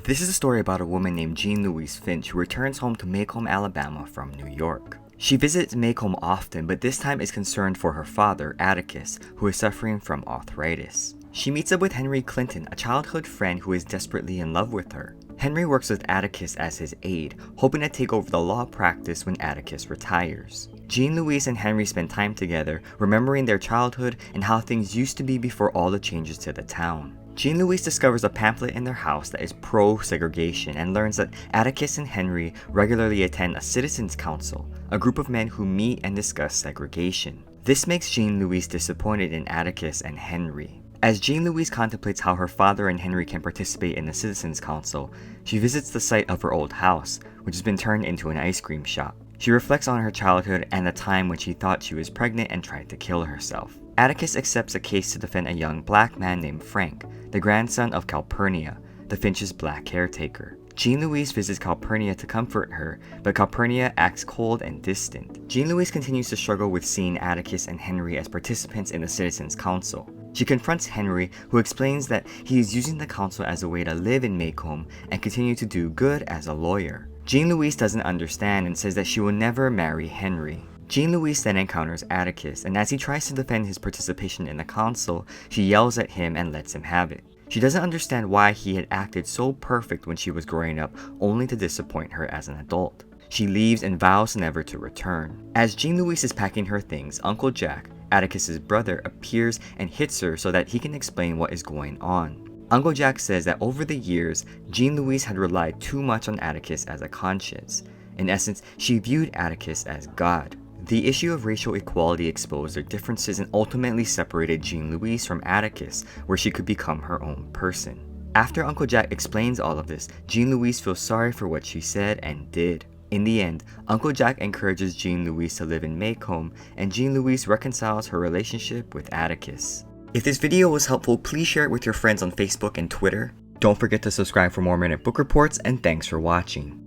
This is a story about a woman named Jean Louise Finch who returns home to Maycomb, Alabama from New York. She visits Maycomb often, but this time is concerned for her father, Atticus, who is suffering from arthritis. She meets up with Henry Clinton, a childhood friend who is desperately in love with her. Henry works with Atticus as his aide, hoping to take over the law practice when Atticus retires. Jean Louise and Henry spend time together, remembering their childhood and how things used to be before all the changes to the town. Jean Louise discovers a pamphlet in their house that is pro-segregation and learns that Atticus and Henry regularly attend a citizens' council, a group of men who meet and discuss segregation. This makes Jean Louise disappointed in Atticus and Henry. As Jean Louise contemplates how her father and Henry can participate in the Citizens' Council, she visits the site of her old house, which has been turned into an ice cream shop. She reflects on her childhood and the time when she thought she was pregnant and tried to kill herself. Atticus accepts a case to defend a young black man named Frank, the grandson of Calpurnia, the Finch's black caretaker. Jean Louise visits Calpurnia to comfort her, but Calpurnia acts cold and distant. Jean Louise continues to struggle with seeing Atticus and Henry as participants in the Citizens' Council. She confronts Henry, who explains that he is using the council as a way to live in Maycomb and continue to do good as a lawyer. Jean Louise doesn't understand and says that she will never marry Henry. Jean Louise then encounters Atticus, and as he tries to defend his participation in the council, she yells at him and lets him have it. She doesn't understand why he had acted so perfect when she was growing up, only to disappoint her as an adult. She leaves and vows never to return. As Jean Louise is packing her things, Uncle Jack, Atticus's brother, appears and hits her so that he can explain what is going on. Uncle Jack says that over the years, Jean Louise had relied too much on Atticus as a conscience. In essence, she viewed Atticus as God. The issue of racial equality exposed their differences and ultimately separated Jean Louise from Atticus, where she could become her own person. After Uncle Jack explains all of this, Jean Louise feels sorry for what she said and did. In the end, Uncle Jack encourages Jean Louise to live in Maycomb, and Jean Louise reconciles her relationship with Atticus. If this video was helpful, please share it with your friends on Facebook and Twitter. Don't forget to subscribe for more Minute Book Reports, and thanks for watching.